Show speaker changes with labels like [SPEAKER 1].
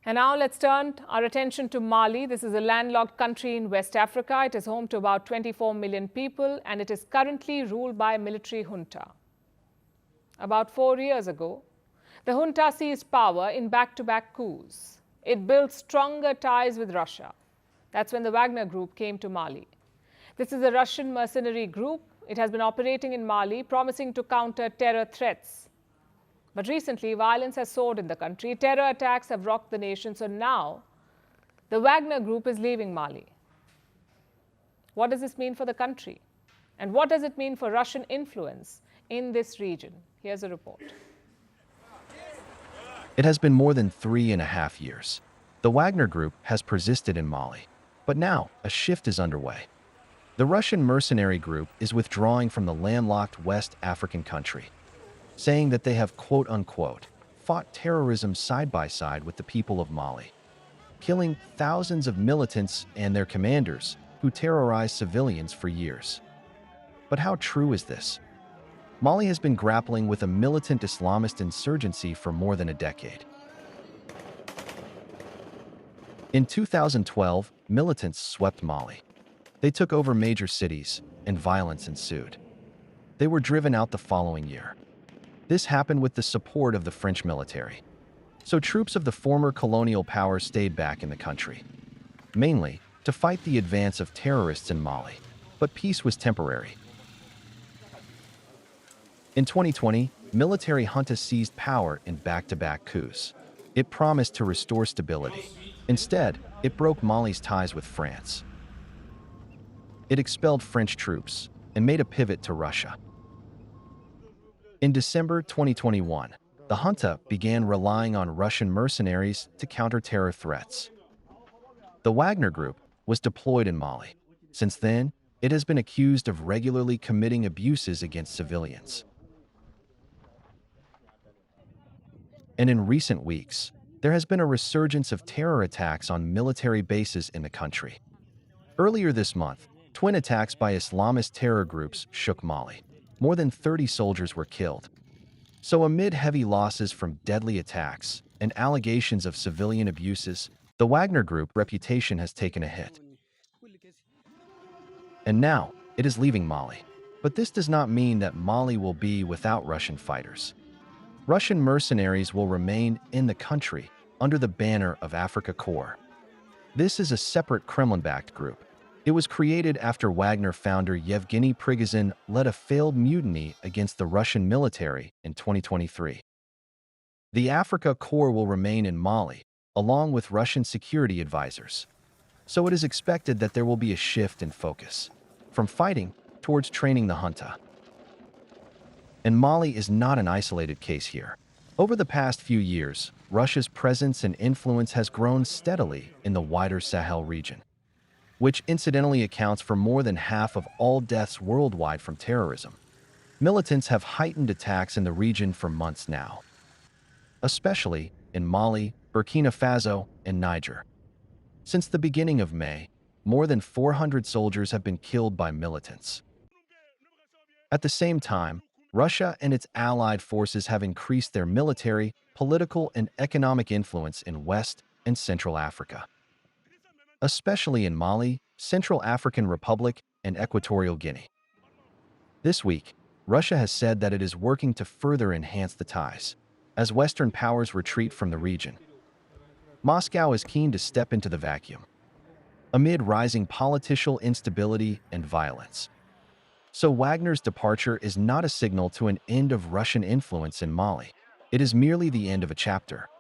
[SPEAKER 1] And now let's turn our attention to Mali. This is a landlocked country in West Africa. It is home to about 24 million people and it is currently ruled by a military junta. About 4 years ago, the junta seized power in back-to-back coups. It built stronger ties with Russia. That's when the Wagner Group came to Mali. This is a Russian mercenary group. It has been operating in Mali, promising to counter terror threats. But recently, violence has soared in the country. Terror attacks have rocked the nation. So now, the Wagner Group is leaving Mali. What does this mean for the country? And what does it mean for Russian influence in this region? Here's a report.
[SPEAKER 2] It has been more than 3.5 years. The Wagner Group has persisted in Mali. But now, a shift is underway. The Russian mercenary group is withdrawing from the landlocked West African country, saying that they have, quote-unquote, fought terrorism side by side with the people of Mali, killing thousands of militants and their commanders who terrorized civilians for years. But how true is this? Mali has been grappling with a militant Islamist insurgency for more than a decade. In 2012, militants swept Mali. They took over major cities, and violence ensued. They were driven out the following year. This happened with the support of the French military. So troops of the former colonial power stayed back in the country, mainly to fight the advance of terrorists in Mali. But peace was temporary. In 2020, military junta seized power in back-to-back coups. It promised to restore stability. Instead, it broke Mali's ties with France. It expelled French troops and made a pivot to Russia. In December 2021, the junta began relying on Russian mercenaries to counter terror threats. The Wagner Group was deployed in Mali. Since then, it has been accused of regularly committing abuses against civilians. And in recent weeks, there has been a resurgence of terror attacks on military bases in the country. Earlier this month, twin attacks by Islamist terror groups shook Mali. More than 30 soldiers were killed. So amid heavy losses from deadly attacks and allegations of civilian abuses, the Wagner Group reputation has taken a hit. And now, it is leaving Mali. But this does not mean that Mali will be without Russian fighters. Russian mercenaries will remain in the country under the banner of Africa Corps. This is a separate Kremlin-backed group. It was created after Wagner founder Yevgeny Prigozhin led a failed mutiny against the Russian military in 2023. The Africa Corps will remain in Mali, along with Russian security advisors. So it is expected that there will be a shift in focus, from fighting towards training the junta. And Mali is not an isolated case here. Over the past few years, Russia's presence and influence has grown steadily in the wider Sahel region, which incidentally accounts for more than half of all deaths worldwide from terrorism. Militants have heightened attacks in the region for months now, especially in Mali, Burkina Faso, and Niger. Since the beginning of May, more than 400 soldiers have been killed by militants. At the same time, Russia and its allied forces have increased their military, political, and economic influence in West and Central Africa, especially in Mali, Central African Republic, and Equatorial Guinea. This week, Russia has said that it is working to further enhance the ties as Western powers retreat from the region. Moscow is keen to step into the vacuum amid rising political instability and violence. So Wagner's departure is not a signal to an end of Russian influence in Mali. It is merely the end of a chapter.